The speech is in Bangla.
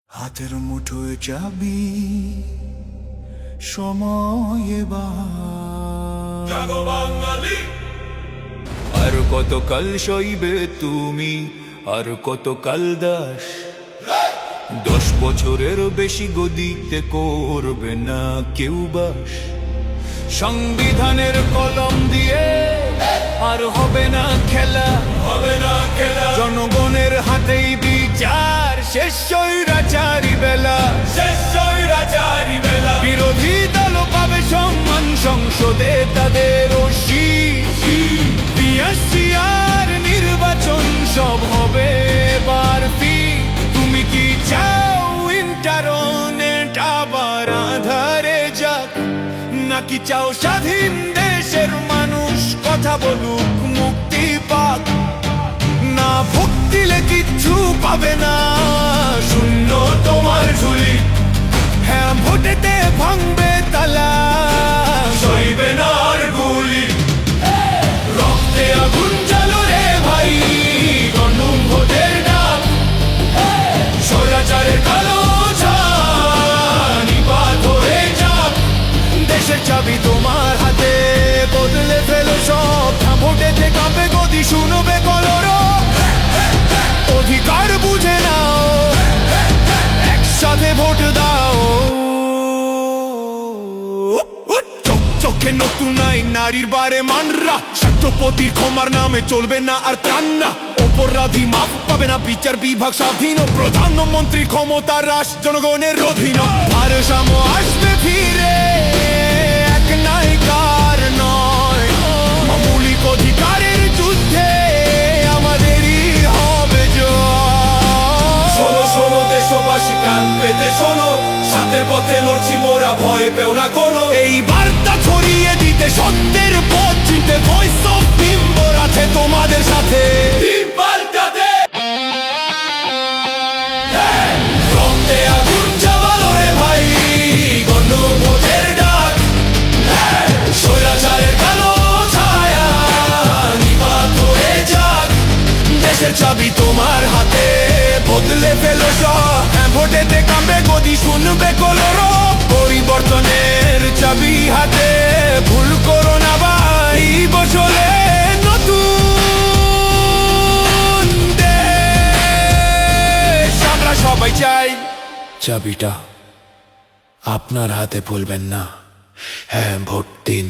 হাতের মুঠোয় চাবি সময় এবার। আর কতকাল সইবে তুমি, আর কতকাল দাস? 10 বছরের বেশি গদিতে করবে না কেউ বাস। সংবিধানের কলম দিয়ে আর হবে না খেলা, হবে না খেলা। জনগণের হাতেই বিচার, শেষ স্বৈরাচারী বেলা, শেষ স্বৈরাচারী বেলা। বিরোধী দল পাবে সম্মান, সংসদে তাদের আর নির্বাচন সব হবে এবার ফি। তুমি কি চাও ইন্টারনেট আবার আধারে যাক, নাকি চাও স্বাধীন দেশের মানুষ কথা বলুক, মুক্তি পাক? না ভোট দিলে কিচ্ছু পাবে না, শূন্য তোমার ঝুলি। হ্যাঁ ভোটেতে ভাঙবে তালা, সইবে না আর গুলি। রক্তে আগুন জ্বালো রে ভাই, গণম ভোটের ডাক। স্বৈরাচারের কালো নিপাত হয়ে যাক। দেশের চাবি তোমার হাতে, বদলে ফেলো সব। ভোটেতে কাঁপে গদি, শুনবে কলরব। অধিকার বুঝে নাও, একসাথে ভোট দাও। চোখে নতুন আইন, নারীর বারে মানরা। রাষ্ট্রপতির ক্ষমার নামে চলবে না আর ত্রাণ না। অপরাধী মাফ পাবে না, বিচার বিভাগ স্বাধীন। প্রধানমন্ত্রী ক্ষমতার রাশ জনগণের অধীন। ভারসাম্য আসবে ফিরে, এক নায়িকার নয়। মৌলিক অধিকারের যুদ্ধে আমাদেরই হবে জয়। শোনো শোনো দেশবাসী, কান পেতে শোনো। সাথের পথে লড়ছি মোরা, ভয় পেও না কোনো। এই বার্তা ছড়িয়ে দিতে, সত্যের পথ চিনতে ভয়েস অফ ভীমভোর আছে তোমাদের সাথে। রক্তে আগুন জ্বালো রে ভাই, গণভোটের ডাক। স্বৈরাচারের কালো ছায়া নিপাত হয়ে যাক। দেশের চাবি তোমার হাতে, বদলে ফেলো সব। ভোটেতে কাঁপবে গদি, শুনবে কলরব। পরিবর্তনের চাবি হাতে, ভুল করো না ভাই। বছরে নতুন দেশ আমরা সবাই চাই। চাবিটা আপনার হাতে, ভুলবেন না। হ্যাঁ ভোট দিন।